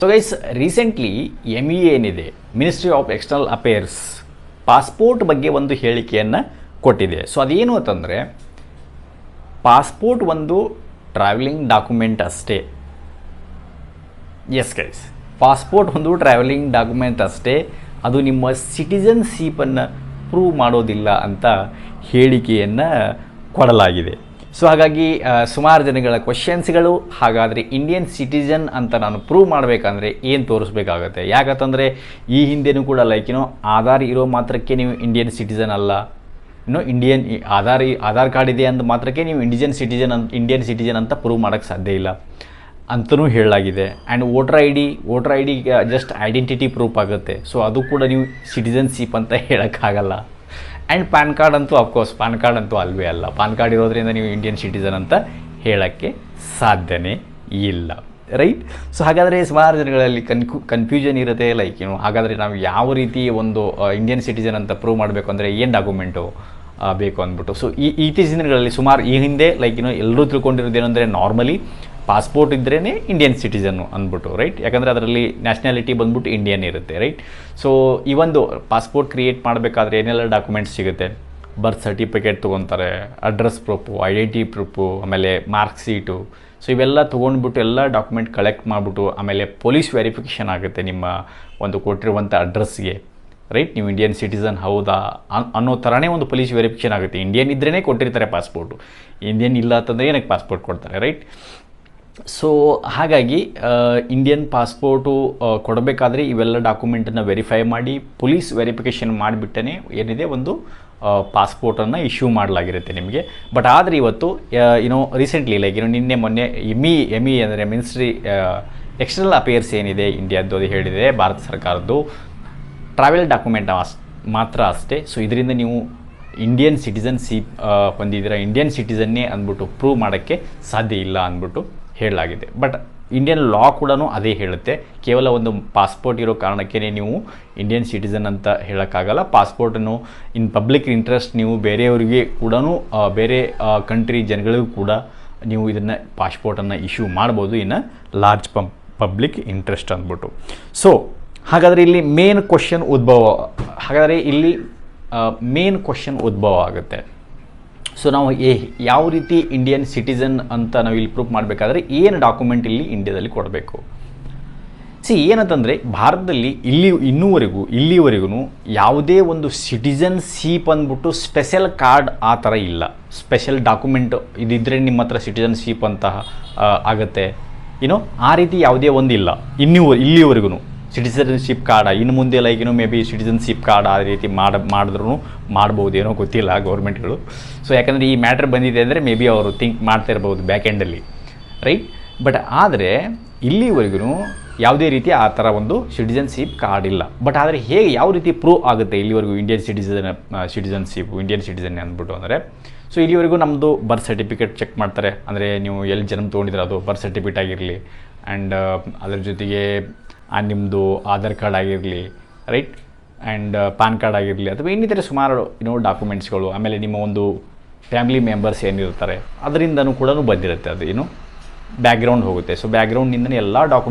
So guys, recently MEA ಏನಿದೆ, ministry of external affairs, passport ಬಗ್ಗೆ ಒಂದು ಹೇಳಿಕೆಯನ್ನು ಕೊಟ್ಟಿದೆ. ಸೊ ಅದೇನು ಅಂತಂದರೆ, ಪಾಸ್ಪೋರ್ಟ್ ಒಂದು ಟ್ರಾವೆಲಿಂಗ್ ಡಾಕ್ಯುಮೆಂಟ್ ಅಷ್ಟೇ. ಎಸ್ ಗೈಸ್, ಪಾಸ್ಪೋರ್ಟ್ ಒಂದು ಟ್ರಾವೆಲಿಂಗ್ ಡಾಕ್ಯುಮೆಂಟ್ ಅಷ್ಟೇ, ಅದು ನಿಮ್ಮ ಸಿಟಿಜನ್ಶಿಪ್ಪನ್ನು ಪ್ರೂವ್ ಮಾಡೋದಿಲ್ಲ ಅಂತ ಹೇಳಿಕೆಯನ್ನು ಕೊಡಲಾಗಿದೆ. ಸೊ ಹಾಗಾಗಿ ಸುಮಾರು ಜನಗಳ ಕ್ವಶನ್ಸ್ಗಳು, ಹಾಗಾದರೆ ಇಂಡಿಯನ್ ಸಿಟಿಜನ್ ಅಂತ ನಾನು ಪ್ರೂವ್ ಮಾಡಬೇಕಂದ್ರೆ ಏನು ತೋರಿಸ್ಬೇಕಾಗತ್ತೆ? ಯಾಕಂತಂದರೆ ಈ ಹಿಂದೆನೂ ಕೂಡ ಆಧಾರ್ ಇರೋ ಮಾತ್ರಕ್ಕೆ ನೀವು ಇಂಡಿಯನ್ ಸಿಟಿಜನ್ ಅಲ್ಲ, ಇಂಡಿಯನ್ ಆಧಾರ್ ಕಾರ್ಡ್ ಇದೆ ಅಂದ ಮಾತ್ರಕ್ಕೆ ನೀವು ಇಂಡಿಯನ್ ಸಿಟಿಜನ್ ಅಂತ ಪ್ರೂವ್ ಮಾಡೋಕ್ಕೆ ಸಾಧ್ಯ ಇಲ್ಲ ಅಂತಲೂ ಹೇಳಲಾಗಿದೆ. And voter I D just identity proof ಆಗುತ್ತೆ. ಸೊ ಅದು ಕೂಡ ನೀವು ಸಿಟಿಜನ್ಶಿಪ್ ಅಂತ ಹೇಳೋಕ್ಕಾಗಲ್ಲ. ಆ್ಯಂಡ್ ಪ್ಯಾನ್ ಕಾರ್ಡ್ ಅಂತೂ ಅಫ್ಕೋರ್ಸ್ ಪ್ಯಾನ್ ಕಾರ್ಡ್ ಅಂತೂ ಅಲ್ವೇ ಅಲ್ಲ. ಪ್ಯಾನ್ ಕಾರ್ಡ್ ಇರೋದ್ರಿಂದ ನೀವು ಇಂಡಿಯನ್ ಸಿಟಿಜನ್ ಅಂತ ಹೇಳೋಕ್ಕೆ ಸಾಧ್ಯನೇ ಇಲ್ಲ, ರೈಟ್? ಸೊ ಹಾಗಾದರೆ ಸುಮಾರು ಜನಗಳಲ್ಲಿ ಕನ್ಫ್ಯೂಷನ್ ಇರುತ್ತೆ, ಹಾಗಾದರೆ ನಾವು ಯಾವ ರೀತಿ ಒಂದು ಇಂಡಿಯನ್ ಸಿಟಿಜನ್ ಅಂತ ಪ್ರೂವ್ ಮಾಡಬೇಕು ಅಂದರೆ ಏನು ಡಾಕ್ಯುಮೆಂಟು ಬೇಕು ಅಂದ್ಬಿಟ್ಟು. ಸೊ ಇತ್ತೀಚಿನ ದಿನಗಳಲ್ಲಿ ಸುಮಾರು ಈ ಹಿಂದೆ ಎಲ್ಲರೂ ತಿಳ್ಕೊಂಡಿರೋದೇನೆಂದರೆ, ನಾರ್ಮಲಿ ಪಾಸ್ಪೋರ್ಟ್ ಇದ್ರೇ ಇಂಡಿಯನ್ ಸಿಟಿಜನ್ನು ಅಂದ್ಬಿಟ್ಟು, ರೈಟ್? ಯಾಕಂದರೆ ಅದರಲ್ಲಿ ನ್ಯಾಷನಾಲಿಟಿ ಬಂದ್ಬಿಟ್ಟು ಇಂಡಿಯನ್ ಇರುತ್ತೆ, ರೈಟ್? ಸೊ ಈ ಒಂದು ಪಾಸ್ಪೋರ್ಟ್ ಕ್ರಿಯೇಟ್ ಮಾಡಬೇಕಾದ್ರೆ ಏನೆಲ್ಲ ಡಾಕ್ಯುಮೆಂಟ್ಸ್ ಸಿಗುತ್ತೆ? ಬರ್ತ್ ಸರ್ಟಿಫಿಕೇಟ್ ತೊಗೊತಾರೆ, ಅಡ್ರೆಸ್ ಪ್ರೂಫು, ಐಡೆಂಟಿಟಿ ಪ್ರೂಫು, ಆಮೇಲೆ ಮಾರ್ಕ್ ಶೀಟು. ಸೊ ಇವೆಲ್ಲ ತೊಗೊಂಡ್ಬಿಟ್ಟು ಎಲ್ಲ ಡಾಕ್ಯುಮೆಂಟ್ ಕಲೆಕ್ಟ್ ಮಾಡಿಬಿಟ್ಟು ಆಮೇಲೆ ಪೊಲೀಸ್ ವೆರಿಫಿಕೇಷನ್ ಆಗುತ್ತೆ ನಿಮ್ಮ ಒಂದು ಕೊಟ್ಟಿರುವಂಥ ಅಡ್ರೆಸ್ಗೆ, ರೈಟ್? ನೀವು ಇಂಡಿಯನ್ ಸಿಟಿಸನ್ ಹೌದಾ ಅನ್ನೋ ಥರನೇ ಒಂದು ಪೊಲೀಸ್ ವೆರಿಫಿಕೇಷನ್ ಆಗುತ್ತೆ. ಇಂಡಿಯನ್ ಇದ್ರೇ ಕೊಟ್ಟಿರ್ತಾರೆ ಪಾಸ್ಪೋರ್ಟು, ಇಂಡಿಯನ್ ಇಲ್ಲ ಅಂತಂದರೆ ಏನಕ್ಕೆ ಪಾಸ್ಪೋರ್ಟ್ ಕೊಡ್ತಾರೆ, ರೈಟ್? ಸೊ ಹಾಗಾಗಿ ಇಂಡಿಯನ್ ಪಾಸ್ಪೋರ್ಟು ಕೊಡಬೇಕಾದ್ರೆ ಇವೆಲ್ಲ ಡಾಕ್ಯುಮೆಂಟನ್ನು ವೆರಿಫೈ ಮಾಡಿ ಪೊಲೀಸ್ ವೆರಿಫಿಕೇಷನ್ ಮಾಡಿಬಿಟ್ಟೇ ಏನಿದೆ ಒಂದು ಪಾಸ್ಪೋರ್ಟನ್ನು ಇಶ್ಯೂ ಮಾಡಲಾಗಿರುತ್ತೆ ನಿಮಗೆ. ಬಟ್ ಆದರೆ ಇವತ್ತು ರೀಸೆಂಟ್ಲಿ ನಿನ್ನೆ ಮೊನ್ನೆ MEA ಅಂದರೆ ಮಿನಿಸ್ಟ್ರಿ ಎಕ್ಸ್ಟರ್ನಲ್ ಅಫೇರ್ಸ್ ಏನಿದೆ ಇಂಡಿಯಾದ್ದು, ಅದು ಹೇಳಿದೆ ಭಾರತ ಸರ್ಕಾರದ್ದು ಟ್ರಾವೆಲ್ ಡಾಕ್ಯುಮೆಂಟ್ ಮಾತ್ರ ಅಷ್ಟೇ. ಸೊ ಇದರಿಂದ ನೀವು ಇಂಡಿಯನ್ ಸಿಟಿಜನ್ಶಿಪ್ ಹೊಂದಿದ್ದೀರಾ, ಇಂಡಿಯನ್ ಸಿಟಿಜನ್ನೇ ಅಂದ್ಬಿಟ್ಟು ಪ್ರೂವ್ ಮಾಡೋಕ್ಕೆ ಸಾಧ್ಯ ಇಲ್ಲ ಅಂದ್ಬಿಟ್ಟು ಹೇಳಲಾಗಿದೆ. ಬಟ್ ಇಂಡಿಯನ್ ಲಾ ಕೂಡ ಅದೇ ಹೇಳುತ್ತೆ, ಕೇವಲ ಒಂದು ಪಾಸ್ಪೋರ್ಟ್ ಇರೋ ಕಾರಣಕ್ಕೇ ನೀವು ಇಂಡಿಯನ್ ಸಿಟಿಸನ್ ಅಂತ ಹೇಳೋಕ್ಕಾಗಲ್ಲ. ಪಾಸ್ಪೋರ್ಟನ್ನು ಇನ್ ಪಬ್ಲಿಕ್ ಇಂಟ್ರೆಸ್ಟ್ ನೀವು ಬೇರೆಯವರಿಗೆ ಕೂಡ, ಬೇರೆ ಕಂಟ್ರಿ ಜನಗಳಿಗೂ ಕೂಡ ನೀವು ಇದನ್ನು ಪಾಸ್ಪೋರ್ಟನ್ನು ಇಶ್ಯೂ ಮಾಡ್ಬೋದು ಇನ್ನು ಲಾರ್ಜ್ ಪಬ್ಲಿಕ್ ಇಂಟ್ರೆಸ್ಟ್ ಅಂದ್ಬಿಟ್ಟು. ಸೊ ಹಾಗಾದರೆ ಇಲ್ಲಿ ಮೇನ್ ಕ್ವಶನ್ ಉದ್ಭವ ಆಗುತ್ತೆ. ಸೊ ನಾವು ಯಾವ ರೀತಿ ಇಂಡಿಯನ್ ಸಿಟಿಸನ್ ಅಂತ ನಾವು ಇಲ್ಲಿ ಪ್ರೂಫ್ ಮಾಡಬೇಕಾದ್ರೆ ಏನು ಡಾಕ್ಯುಮೆಂಟ್ ಇಲ್ಲಿ ಇಂಡಿಯಾದಲ್ಲಿ ಕೊಡಬೇಕು? ಏನಂತಂದರೆ, ಭಾರತದಲ್ಲಿ ಇಲ್ಲಿವರೆಗೂ ಯಾವುದೇ ಒಂದು ಸಿಟಿಜನ್ಶಿಪ್ ಅಂದ್ಬಿಟ್ಟು ಸ್ಪೆಷಲ್ ಕಾರ್ಡ್ ಆ ಥರ ಇಲ್ಲ. ಸ್ಪೆಷಲ್ ಡಾಕ್ಯುಮೆಂಟ್ ಇದಿದ್ದರೆ ನಿಮ್ಮ ಹತ್ರ ಸಿಟಿಜನ್ಶಿಪ್ ಅಂತ ಆಗುತ್ತೆ, ಆ ರೀತಿ ಯಾವುದೇ ಒಂದಿಲ್ಲ ಇಲ್ಲಿವರೆಗೂ. ಸಿಟಿಜನ್ಶಿಪ್ ಕಾರ್ಡ ಇನ್ನು ಮುಂದೆ ಮೇ ಬಿ ಸಿಟಿಜನ್ಶಿಪ್ ಕಾರ್ಡ್ ಆ ರೀತಿ ಮಾಡಿದ್ರೂ ಮಾಡ್ಬೋದೇನೋ, ಗೊತ್ತಿಲ್ಲ ಗೌರ್ಮೆಂಟ್ಗಳು. ಸೊ ಯಾಕಂದರೆ ಈ ಮ್ಯಾಟ್ರ್ ಬಂದಿದೆ ಅಂದರೆ ಮೇ ಬಿ ಅವರು ಥಿಂಕ್ ಮಾಡ್ತಾ ಇರ್ಬೋದು ಬ್ಯಾಕ್ ಎಂಡಲ್ಲಿ, ರೈಟ್? ಬಟ್ ಆದರೆ ಇಲ್ಲಿವರೆಗೂ ಯಾವುದೇ ರೀತಿ ಆ ಥರ ಒಂದು ಸಿಟಿಜನ್ಶಿಪ್ ಕಾರ್ಡ್ ಇಲ್ಲ. ಬಟ್ ಆದರೆ ಯಾವ ರೀತಿ ಪ್ರೂವ್ ಆಗುತ್ತೆ ಇಲ್ಲಿವರೆಗೂ ಇಂಡಿಯನ್ ಇಂಡಿಯನ್ ಸಿಟಿಜನ್ ಅಂದ್ಬಿಟ್ಟು ಅಂದರೆ, ಸೊ ಇಲ್ಲಿವರೆಗೂ ನಮ್ಮದು ಬರ್ತ್ ಸರ್ಟಿಫಿಕೇಟ್ ಚೆಕ್ ಮಾಡ್ತಾರೆ. ಅಂದರೆ ನೀವು ಎಲ್ಲಿ ಜನ್ಮ ತೊಗೊಂಡಿದ್ರೆ ಅದು ಬರ್ತ್ ಸರ್ಟಿಫಿಕೇಟ್ ಆಗಿರಲಿ, ಆ್ಯಂಡ್ ಅದ್ರ ಜೊತೆಗೆ ನಿಮ್ಮದು ಆಧಾರ್ ಕಾರ್ಡ್ ಆಗಿರಲಿ, ರೈಟ್? ಆ್ಯಂಡ್ ಪಾನ್ ಕಾರ್ಡ್ ಆಗಿರಲಿ, ಅಥವಾ ಇನ್ನಿತರ ಸುಮಾರು ಡಾಕ್ಯುಮೆಂಟ್ಸ್ಗಳು, ಆಮೇಲೆ ನಿಮ್ಮ ಒಂದು ಫ್ಯಾಮಿಲಿ ಮೆಂಬರ್ಸ್ ಏನಿರ್ತಾರೆ ಅದರಿಂದನೂ ಕೂಡ ಬಂದಿರುತ್ತೆ. ಅದು ಬ್ಯಾಕ್ಗ್ರೌಂಡ್ ಹೋಗುತ್ತೆ. ಸೊ ಬ್ಯಾಕ್ಗ್ರೌಂಡ್ನಿಂದನೇ ಎಲ್ಲ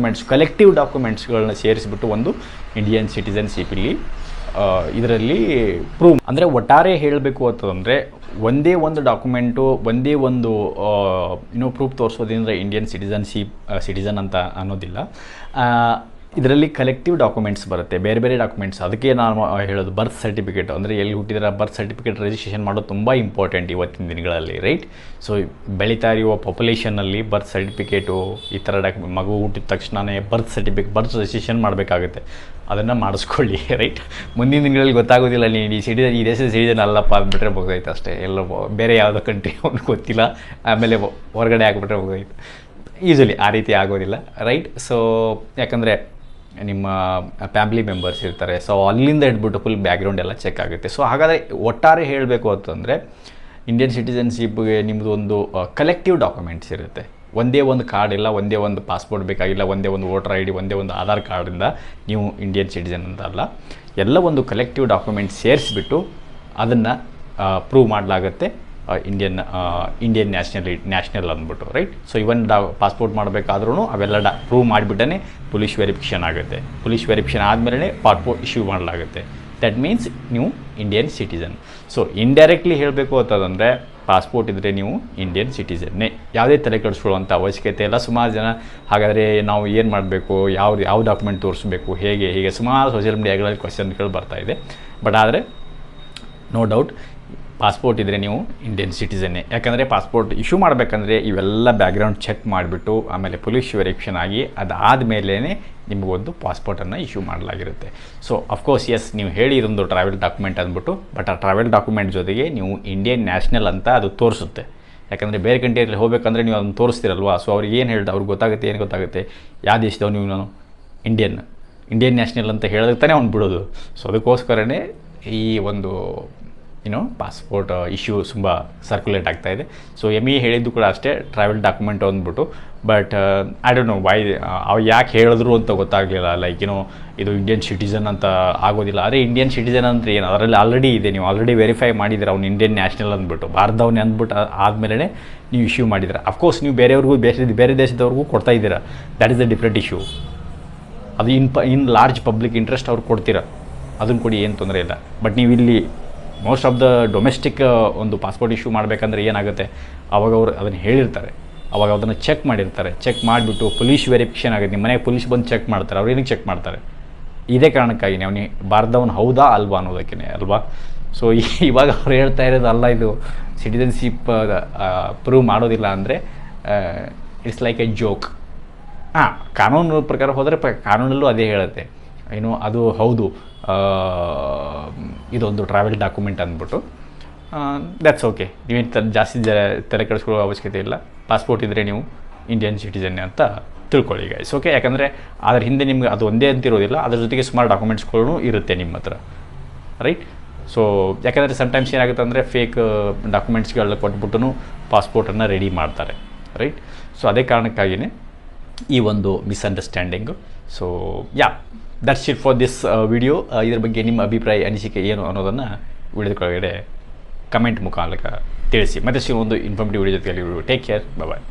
ಕಲೆಕ್ಟಿವ್ ಡಾಕ್ಯುಮೆಂಟ್ಸ್ಗಳನ್ನ ಸೇರಿಸಿಬಿಟ್ಟು ಒಂದು ಇಂಡಿಯನ್ ಸಿಟಿಜನ್ಶಿಪ್ ಇದರಲ್ಲಿ ಪ್ರೂವ್. ಅಂದರೆ ಒಟ್ಟಾರೆ ಹೇಳಬೇಕು ಅಂತಂದರೆ ಒಂದೇ ಒಂದು ಡಾಕ್ಯುಮೆಂಟು, ಒಂದೇ ಒಂದು ಪ್ರೂಫ್ ತೋರಿಸೋದ್ರಿಂದ ಇಂಡಿಯನ್ ಸಿಟಿಜನ್ ಅಂತ ಅನ್ನೋದಿಲ್ಲ. ಇದರಲ್ಲಿ ಕಲೆಕ್ಟಿವ್ ಡಾಕ್ಯುಮೆಂಟ್ಸ್ ಬರುತ್ತೆ, ಬೇರೆ ಬೇರೆ ಡಾಕ್ಯುಮೆಂಟ್ಸ್. ಅದಕ್ಕೆ ನಾನು ಹೇಳೋದು ಬರ್ತ್ ಸರ್ಟಿಫಿಕೇಟ್, ಅಂದರೆ ಎಲ್ಲಿ ಹುಟ್ಟಿದ್ರೆ ಬರ್ತ್ ಸರ್ಟಿಫಿಕೇಟ್ ರಿಜಿಸ್ಟ್ರೇಷನ್ ಮಾಡೋದು ತುಂಬ ಇಂಪಾರ್ಟೆಂಟ್ ಇವತ್ತಿನ ದಿನಗಳಲ್ಲಿ, ರೈಟ್? ಸೊ ಬೆಳೀತಾ ಇರುವ ಪಾಪ್ಯುಲೇಷನಲ್ಲಿ ಬರ್ತ್ ಸರ್ಟಿಫಿಕೇಟು ಈ ಥರ ಮಗು ಹುಟ್ಟಿದ ತಕ್ಷಣವೇ ಬರ್ತ್ ರಿಜಿಸ್ಟ್ರೇಷನ್ ಮಾಡಬೇಕಾಗುತ್ತೆ. ಅದನ್ನು ಮಾಡಿಸ್ಕೊಳ್ಳಿ, ರೈಟ್? ಮುಂದಿನ ದಿನಗಳಲ್ಲಿ ಗೊತ್ತಾಗೋದಿಲ್ಲ ಈ ದೇಶದ ಸಿಟಿಜನ್ ಅಲ್ಲಪ್ಪ ಅಂದ್ಬಿಟ್ರೆ ಹೋಗೋಯ್ತು ಅಷ್ಟೇ. ಎಲ್ಲೋ ಬೇರೆ ಯಾವುದೋ ಕಂಟ್ರಿ ಅವ್ನಿಗೆ ಗೊತ್ತಿಲ್ಲ, ಆಮೇಲೆ ಹೊರಗಡೆ ಆಗಿಬಿಟ್ರೆ ಹೋಗೋಯ್ತು. ಯೂಶಲಿ ಆ ರೀತಿ ಆಗೋದಿಲ್ಲ, ರೈಟ್? ಸೊ ಯಾಕಂದರೆ ನಿಮ್ಮ ಫ್ಯಾಮಿಲಿ ಮೆಂಬರ್ಸ್ ಇರ್ತಾರೆ, ಸೊ ಅಲ್ಲಿಂದ ಹಿಡ್ಬಿಟ್ಟು ಫುಲ್ ಬ್ಯಾಕ್ಗ್ರೌಂಡ್ ಎಲ್ಲ ಚೆಕ್ ಆಗುತ್ತೆ. ಸೊ ಹಾಗಾದರೆ ಒಟ್ಟಾರೆ ಹೇಳಬೇಕು ಅಂತಂದರೆ ಇಂಡಿಯನ್ ಸಿಟಿಜನ್ಶಿಪ್ಗೆ ನಿಮ್ಮದು ಒಂದು ಕಲೆಕ್ಟಿವ್ ಡಾಕ್ಯುಮೆಂಟ್ಸ್ ಇರುತ್ತೆ. ಒಂದೇ ಒಂದು ಕಾರ್ಡ್ ಇಲ್ಲ, ಒಂದೇ ಒಂದು ಪಾಸ್ಪೋರ್ಟ್ ಬೇಕಾಗಿಲ್ಲ, ಒಂದೇ ಒಂದು ವೋಟರ್ ಐ ಡಿ, ಒಂದೇ ಒಂದು ಆಧಾರ್ ಕಾರ್ಡಿಂದ ನೀವು ಇಂಡಿಯನ್ ಸಿಟಿಜನ್ ಅಂತ ಅಲ್ಲ. ಎಲ್ಲ ಒಂದು ಕಲೆಕ್ಟಿವ್ ಡಾಕ್ಯುಮೆಂಟ್ಸ್ ಸೇರಿಸ್ಬಿಟ್ಟು ಅದನ್ನು ಪ್ರೂವ್ ಮಾಡಲಾಗುತ್ತೆ ಇಂಡಿಯನ್ ನ್ಯಾಷನಲ್ ಅಂದ್ಬಿಟ್ಟು, ರೈಟ್. ಸೊ ಇವನ್ ಪಾಸ್ಪೋರ್ಟ್ ಮಾಡಬೇಕಾದ್ರೂ ಅವೆಲ್ಲ ಪ್ರೂವ್ ಮಾಡಿಬಿಟ್ಟೇ ಪೊಲೀಸ್ ವೆರಿಫಿಕೇಷನ್ ಆಗುತ್ತೆ. ಪೊಲೀಸ್ ವೆರಿಫಿಕೇಷನ್ ಆದಮೇಲೆ ಪಾಸ್ಪೋರ್ಟ್ ಇಶ್ಯೂ ಮಾಡಲಾಗುತ್ತೆ. ದಟ್ ಮೀನ್ಸ್ ನೀವು ಇಂಡಿಯನ್ ಸಿಟಿಸನ್. ಸೊ ಇಂಡೈರೆಕ್ಟ್ಲಿ ಹೇಳಬೇಕು ಅಂತಂದರೆ ಪಾಸ್ಪೋರ್ಟ್ ಇದ್ದರೆ ನೀವು ಇಂಡಿಯನ್ ಸಿಟಿಸನ್ನೇ. ಯಾವುದೇ ತಲೆ ಕೆಡಿಸ್ಕೊಳ್ಳುವಂಥ ಅವಶ್ಯಕತೆ ಇಲ್ಲ. ಸುಮಾರು ಜನ ಹಾಗಾದರೆ ನಾವು ಏನು ಮಾಡಬೇಕು, ಯಾವ ಡಾಕ್ಯುಮೆಂಟ್ ತೋರಿಸ್ಬೇಕು, ಹೀಗೆ ಸುಮಾರು ಸೋಷಿಯಲ್ ಮೀಡಿಯಾಗಳಲ್ಲಿ ಕ್ವಶನ್ಗಳು ಬರ್ತಾಯಿದೆ. ಬಟ್ ಆದರೆ ನೋ ಡೌಟ್ ಪಾಸ್ಪೋರ್ಟ್ ಇದ್ದರೆ ನೀವು ಇಂಡಿಯನ್ ಸಿಟಿಸನ್ನೇ. ಯಾಕಂದರೆ ಪಾಸ್ಪೋರ್ಟ್ ಇಶ್ಯೂ ಮಾಡಬೇಕಂದ್ರೆ ಇವೆಲ್ಲ ಬ್ಯಾಕ್ಗ್ರೌಂಡ್ ಚೆಕ್ ಮಾಡಿಬಿಟ್ಟು ಆಮೇಲೆ ಪೊಲೀಸ್ ವೆರಿಫಿಕೇಷನ್ ಆಗಿ ಅದಾದಮೇಲೇ ನಿಮಗೊಂದು ಪಾಸ್ಪೋರ್ಟನ್ನು ಇಶ್ಯೂ ಮಾಡಲಾಗಿರುತ್ತೆ. ಸೊ ಅಫ್ಕೋರ್ಸ್ ಎಸ್, ನೀವು ಹೇಳಿ ಇದೊಂದು ಟ್ರಾವೆಲ್ ಡಾಕ್ಯುಮೆಂಟ್ ಅಂದ್ಬಿಟ್ಟು, ಬಟ್ ಆ ಟ್ರಾವೆಲ್ ಡಾಕ್ಯುಮೆಂಟ್ ಜೊತೆಗೆ ನೀವು ಇಂಡಿಯನ್ ನ್ಯಾಷನಲ್ ಅಂತ ಅದು ತೋರಿಸುತ್ತೆ. ಯಾಕಂದರೆ ಬೇರೆ ಕಂಟ್ರಿಯಲ್ಲಿ ಹೋಗಬೇಕಂದ್ರೆ ನೀವು ಅದನ್ನು ತೋರಿಸ್ತಿರಲ್ವಾ. ಸೊ ಅವ್ರಿಗೆ ಏನು ಹೇಳ್ದೆ, ಅವ್ರಿಗೆ ಗೊತ್ತಾಗುತ್ತೆ, ಏನು ಗೊತ್ತಾಗುತ್ತೆ, ಯಾವ ದೇಶದವ್ ನೀವು, ನಾನು ಇಂಡಿಯನ್ ನ್ಯಾಷನಲ್ ಅಂತ ಹೇಳಿದ್ರೆ ತಾನೇ ಅವ್ನು ಬಿಡೋದು. ಸೊ ಅದಕ್ಕೋಸ್ಕರನೇ ಈ ಒಂದು ಪಾಸ್ಪೋರ್ಟ್ ಇಶ್ಯೂ ತುಂಬ ಸರ್ಕ್ಯುಲೇಟ್ ಆಗ್ತಾಯಿದೆ. ಸೊ ಹೇಳಿದ್ದು ಕೂಡ ಅಷ್ಟೇ, ಟ್ರಾವೆಲ್ ಡಾಕ್ಯುಮೆಂಟ್ ಅಂದ್ಬಿಟ್ಟು. But I don't know why ಅವ್ರು ಯಾಕೆ ಹೇಳಿದ್ರು ಅಂತ ಗೊತ್ತಾಗಲಿಲ್ಲ. ಲೈಕ್ ಇದು ಇಂಡಿಯನ್ ಸಿಟಿಸನ್ ಅಂತ ಆಗೋದಿಲ್ಲ. ಆದರೆ ಇಂಡಿಯನ್ ಸಿಟಿಸನ್ ಅಂದರೆ ಏನು, ಅದರಲ್ಲಿ ಆಲ್ರೆಡಿ ಇದೆ, ನೀವು ಆಲ್ರೆಡಿ ವೆರಿಫೈ ಮಾಡಿದ್ದೀರ ಅವ್ನು ಇಂಡಿಯನ್ ನ್ಯಾಷನಲ್ ಅಂದ್ಬಿಟ್ಟು, ಭಾರತದವನ್ನೇ ಅಂದ್ಬಿಟ್ಟು ಆದಮೇಲೆ ನೀವು ಇಶ್ಯೂ ಮಾಡಿದ್ದೀರ. ಅಫ್ಕೋರ್ಸ್ ನೀವು ಬೇರೆಯವ್ರಿಗೂ ಬೇರೆ ದೇಶದವ್ರಿಗೂ ಕೊಡ್ತಾ ಇದ್ದೀರಾ, that is the different issue. ಅದು ಇನ್ ಲಾರ್ಜ್ ಪಬ್ಲಿಕ್ ಇಂಟ್ರೆಸ್ಟ್ ಅವ್ರು ಕೊಡ್ತೀರಾ, ಅದನ್ನು ಕೊಡಿ, ಏನು ತೊಂದರೆ ಇಲ್ಲ. ಬಟ್ ನೀವು ಇಲ್ಲಿ ಮೋಸ್ಟ್ ಆಫ್ ದ ಡೊಮೆಸ್ಟಿಕ್ ಒಂದು ಪಾಸ್ಪೋರ್ಟ್ ಇಶ್ಯೂ ಮಾಡಬೇಕಂದ್ರೆ ಏನಾಗುತ್ತೆ, ಅವಾಗ ಅವರು ಅದನ್ನು ಹೇಳಿರ್ತಾರೆ, ಅವಾಗ ಅದನ್ನು ಚೆಕ್ ಮಾಡಿರ್ತಾರೆ. ಚೆಕ್ ಮಾಡಿಬಿಟ್ಟು ಪೊಲೀಸ್ ವೆರಿಫಿಕೇಷನ್ ಆಗುತ್ತೆ. ನಿಮ್ಮ ಮನೆಗೆ ಪೊಲೀಸ್ ಬಂದು ಚೆಕ್ ಮಾಡ್ತಾರೆ. ಅವ್ರು ಏನಕ್ಕೆ ಚೆಕ್ ಮಾಡ್ತಾರೆ? ಇದೇ ಕಾರಣಕ್ಕಾಗಿ ಅವನಿಗೆ ಭಾರತದವನು ಹೌದಾ ಅಲ್ವಾ ಅನ್ನೋದಕ್ಕೆ ಅಲ್ವಾ. ಸೊ ಇವಾಗ ಅವ್ರು ಹೇಳ್ತಾ ಇರೋದು ಅಲ್ಲ, ಇದು ಸಿಟಿಸನ್ಶಿಪ್ ಪ್ರೂವ್ ಮಾಡೋದಿಲ್ಲ ಅಂದರೆ ಇಟ್ಸ್ ಲೈಕ್ ಎ ಜೋಕ್. ಕಾನೂನು ಪ್ರಕಾರ ಹೋದರೆ ಕಾನೂನಲ್ಲೂ ಅದೇ ಹೇಳುತ್ತೆ, ಅದು ಹೌದು, ಇದೊಂದು ಟ್ರಾವೆಲ್ ಡಾಕ್ಯುಮೆಂಟ್ ಅಂದ್ಬಿಟ್ಟು. ದ್ಯಾಟ್ಸ್ ಓಕೆ, ನೀವೇನು ಜಾಸ್ತಿ ತಲೆ ಕೆಡಿಸ್ಕೊಳ್ಳೋ ಅವಶ್ಯಕತೆ ಇಲ್ಲ. ಪಾಸ್ಪೋರ್ಟ್ ಇದ್ದರೆ ನೀವು ಇಂಡಿಯನ್ ಸಿಟಿಸನ್ ಅಂತ ತಿಳ್ಕೊಳ್ಳಿ ಗೈಸ್, ಓಕೆ. ಯಾಕಂದರೆ ಅದ್ರ ಹಿಂದೆ ನಿಮ್ಗೆ ಅದು ಒಂದೇ ಅಂತಿರೋದಿಲ್ಲ, ಅದ್ರ ಜೊತೆಗೆ ಸುಮಾರು ಡಾಕ್ಯುಮೆಂಟ್ಸ್ಗಳು ಇರುತ್ತೆ ನಿಮ್ಮ ಹತ್ರ, ರೈಟ್. ಸೊ ಯಾಕಂದರೆ ಸಮ್ಟೈಮ್ಸ್ ಏನಾಗುತ್ತೆ ಅಂದರೆ ಫೇಕ್ ಡಾಕ್ಯುಮೆಂಟ್ಸ್ಗಳನ್ನ ಕೊಟ್ಬಿಟ್ಟು ಪಾಸ್ಪೋರ್ಟನ್ನು ರೆಡಿ ಮಾಡ್ತಾರೆ, ರೈಟ್. ಸೊ ಅದೇ ಕಾರಣಕ್ಕಾಗಿಯೇ ಈ ಒಂದು misunderstanding. So that's it for this video. ಇದ್ರ ಬಗ್ಗೆ ನಿಮ್ಮ ಅಭಿಪ್ರಾಯ, ಅನಿಸಿಕೆ ಏನು ಅನ್ನೋದನ್ನು ವಿಡಿಯೋದ ಕೆಳಗಡೆ ಕಮೆಂಟ್ ಮುಖಾಂತರ ತಿಳಿಸಿ. ಮತ್ತೆ ಒಂದು ಇನ್ಫಾರ್ಮೇಟಿವ್ ವಿಡಿಯೋ ಜೊತೆಗೆ ಟೇಕ್ ಕೇರ್, ಬಾಯ್.